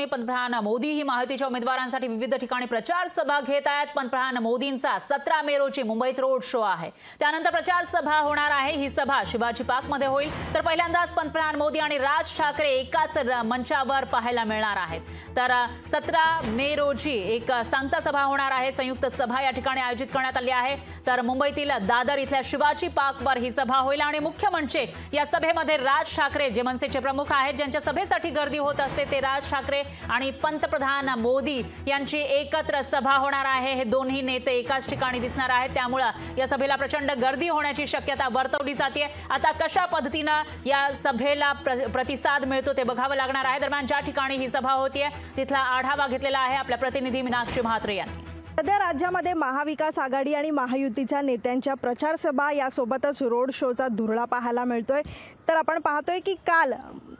बातमी, पंतप्रधान मोदी ही महायुतीच्या उमेदवारांसाठी विविध ठिकाणी प्रचार सभा घेत आहेत। पंतप्रधान मोदींचा 17 मे रोजी मुंबईत रोड शो आहे। त्यानंतर प्रचार सभा होणार आहे। ही सभा शिवाजी पार्क मध्ये होईल। तर पहिल्यांदाच पंतप्रधान मोदी आणि राज ठाकरे एकाच मंचावर पाहायला मिळणार आहेत। तर 17 मे रोजी एक सांगता सभा होणार आहे। संयुक्त सभा या ठिकाणी आयोजित करण्यात आली आहे। तर मुंबईतील दादर इथल्या शिवाजी पार्कवर ही सभा होईल आणि मुख्य म्हणजे या सभेमध्ये राज ठाकरे जे मनसेचे प्रमुख आहेत, ज्यांच्या सभेसाठी गर्दी होत असते, ते राज ठाकरे आणि पंतप्रधान मोदी यांची एकत्र सभा होणार आहे। हे दोन्ही नेते एकाच ठिकाणी दिसणार आहेत। त्यामुळे या सभेला प्रचंड गर्दी होण्याची शक्यता वर्तवली जाते। आता कशा पद्धतीने या सभेला प्रतिसाद मिळतो ते बघावं लागणार आहे। दरम्यान ज्या ठिकाणी ही सभा होतीये तिथला आढावा घेतलेला आहे आपल्या प्रतिनिधी मीनाक्षी म्हात्रे यांनी। सध्या राज्यामध्ये महाविकास आघाडी आणि महायुतीच्या नेत्यांच्या प्रचार सभा यासोबतच रोड शोचा धुरळा पाहायला मिळतोय। तर आपण पाहतोय की काल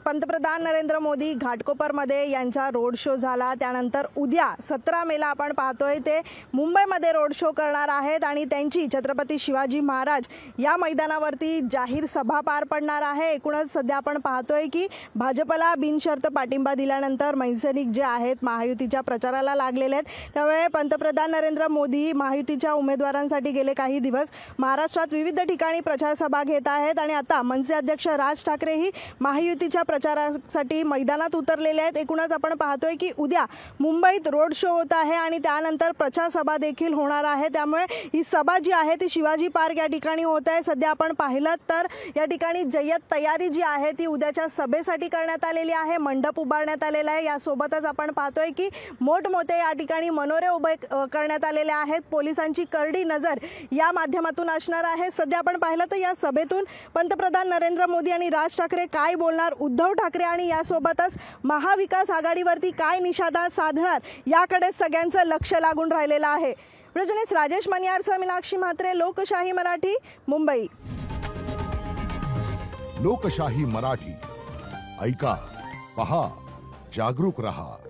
पंतप्रधान नरेंद्र मोदी घाटकोपरमध्ये यांचा रोड शो झाला। त्यानंतर उद्या 17 मेला आपण पाहतोय ते मुंबईमध्ये रोड शो करणार आहेत आणि त्यांची छत्रपती शिवाजी महाराज या मैदानावरती जाहीर सभा पार पडणार आहे। एकूणच सध्या आपण पाहतोय की भाजपला बिनशर्त पाठिंबा दिल्यानंतर मनसैनिक जे आहेत महायुतीच्या प्रचाराला लागलेले आहेत। त्यामुळे पंतप्रधान नरेंद्र मोदी महायुतीच्या उमेदवारांसाठी गेले काही दिवस महाराष्ट्रात विविध ठिकाणी प्रचार सभा घेत आहेत आणि आता मनसे अध्यक्ष राज ठाकरे ही महायुतीच्या प्रचारासाठी मैदानात उतरलेले आहेत। एकूणच आपण पाहतोय की उद्या मुंबईत रोड शो होत आहे आणि त्यानंतर प्रचार सभा देखील होणार आहे। त्यामुळे ही सभा जी आहे ती शिवाजी पार्क या ठिकाणी होत आहे। सध्या आपण पाहिलं तर या ठिकाणी जय्यत तयारी जी आहे ती उद्याच्या सभेसाठी करण्यात आलेली आहे। मंडप उभारण्यात आलेला आहे। यासोबतच आपण पाहतोय की मोठमोठे या ठिकाणी मनोरे उभे करण्यात आलेले आहेत। पोलिसांची करडी नजर या माध्यमातून असणार आहे। सध्या आपण पाहिलं तर या सभेतून पंतप्रधान नरेंद्र मोदी आणि राज ठाकरे काय बोलणार, उद्धव ठाकरे आणि यासोबतच महाविकास आघाडीवरती काय निशाणा साधणार याकडे सगळ्यांचं लक्ष लागून राहिलेलं आहे। व्हिडिओ राजेश मनियारसह मीनाक्षी म्हात्रे, लोकशाही मराठी, मुंबई। लोकशाही मराठी ऐका, पहा, जागरूक रहा।